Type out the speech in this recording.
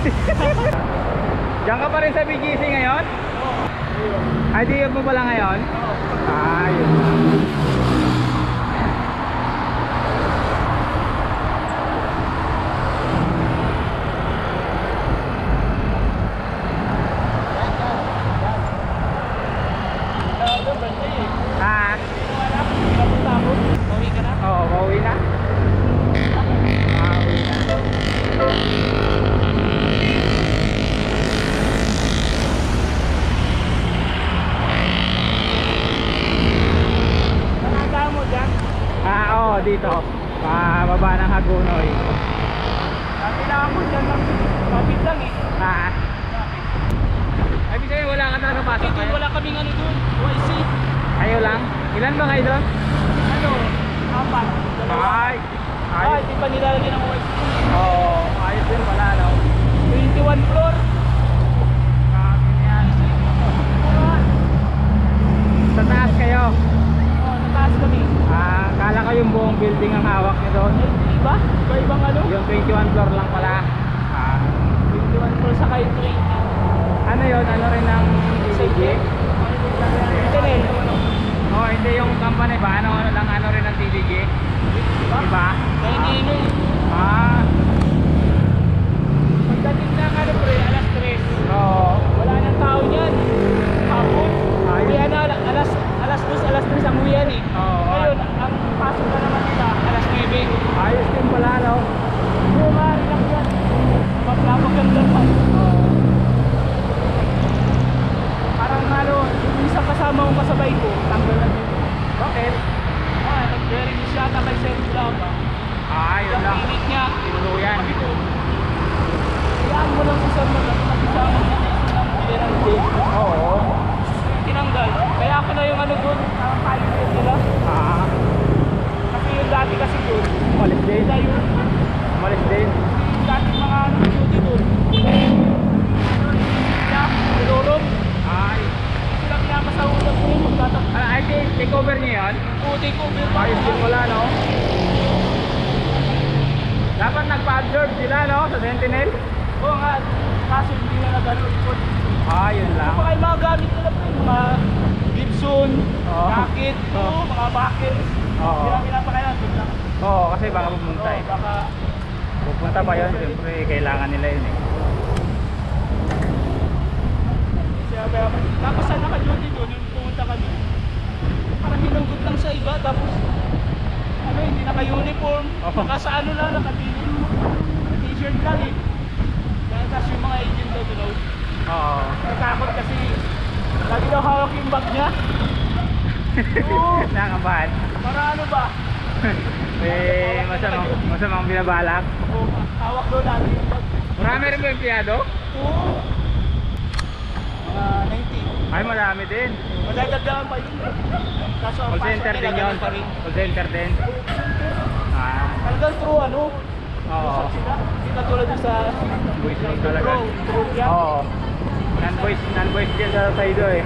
Diyan ka pa rin sa BGC ngayon? Oo. Ay, di mo pala ngayon? Oo. Ah, yun. Ha? Pauwi ka na? Oo, pauwi na. Pauwi na. Nanaga mo dyan? Oo, dito. Pababa ng Hagonoy. Dati na ako dyan lang. Kapit lang eh. Ha? Ay, bisaya wala ka talaga pasok Dito kayo? wala kaming ano doon. YC. Kayo lang? Ilan ba kayo doon? Ano? Apat. Dalawa. Ay! Ay, Ayos. di pa nilalagyan ng YC. Oo, ayos din pala, no? 21 floor. Akin yan. Sa taas kayo. Oh, nataas kami. Kala ko yung buong building ang hawak nyo doon. Iba? Iba-ibang ano? Yung 21 floor lang pala. 21 floor sa kayo 20. Ano yun? Ano rin ang DDG? Internet. Oh, hindi yung company ba? Ano lang ano rin ang TDG? Diba? Kaya nino eh. Ah, Pagdating na ano pre, alas 3. oo. Wala nang tao niyan. Hapon. Ayos. Kaya na alas 2, alas 3 ang uwian eh. Oo. Ngayon, ang pasok na naman nila, alas 9. Ayos din pala, no? Oo nga, relax yan. Maganda pa. Parang ano, yung isang kasama kong kasabay ko, tanggal na din. Bakit? Nag-very siya, may sense lang ba? Yun Yung lang. init niya. Tinuluyan. Sabi ko, kayaan mo lang sa mag-isama mo. Hindi ng date. Oo. Tinanggal. Kaya ako na yung ano doon, nakakalimutan nila. Kasi yung dati kasi doon, Umalis din. sila yung Umalis din. dati mga ano duty doon. Kaya, nilorong. Ay. Sila pinapasahulog ko yung magtatak. Ay, take over niyo yun? Putik over. Ayos din pala, no? Dapat nagpa-absorb sila, no? Sa Sentinel. Oo nga, kaso hindi na nagano ikot. Yun lang. Baka yung mga gamit nila pa yung mga Gibson, Oo. jacket, Oo. mga buckles. Oo. Hindi lang pinapakailan doon lang. Oo, kasi baka pumunta Oo, eh. baka Pupunta pa yun, siyempre kailangan nila yun eh. tapos saan naka-duty doon, yung pumunta kami. Parang hinunggot lang sa iba, tapos ano, hindi naka-uniform. Oo. Naka sa ano lang, naka-t-shirt lang eh. Kaya tapos yung mga agent daw doon, Oo. natakot kasi lagi daw hawak yung bag niya. Oo, Nakakabahan. para ano ba? Masamang binabalak. Oo, hawak daw lagi yung bag. Marami rin ba empleyado? Oo. Mga 90. Ay, marami din. Madadagdagan pa yun. Kaso ang Call pasok center nila din yun. ganun pa rin. Call center din. Talagang true ano? Oo. Usap sila. Hindi katulad dun sa Voice note talaga. True yan. Oo. Non-voice din sa side eh.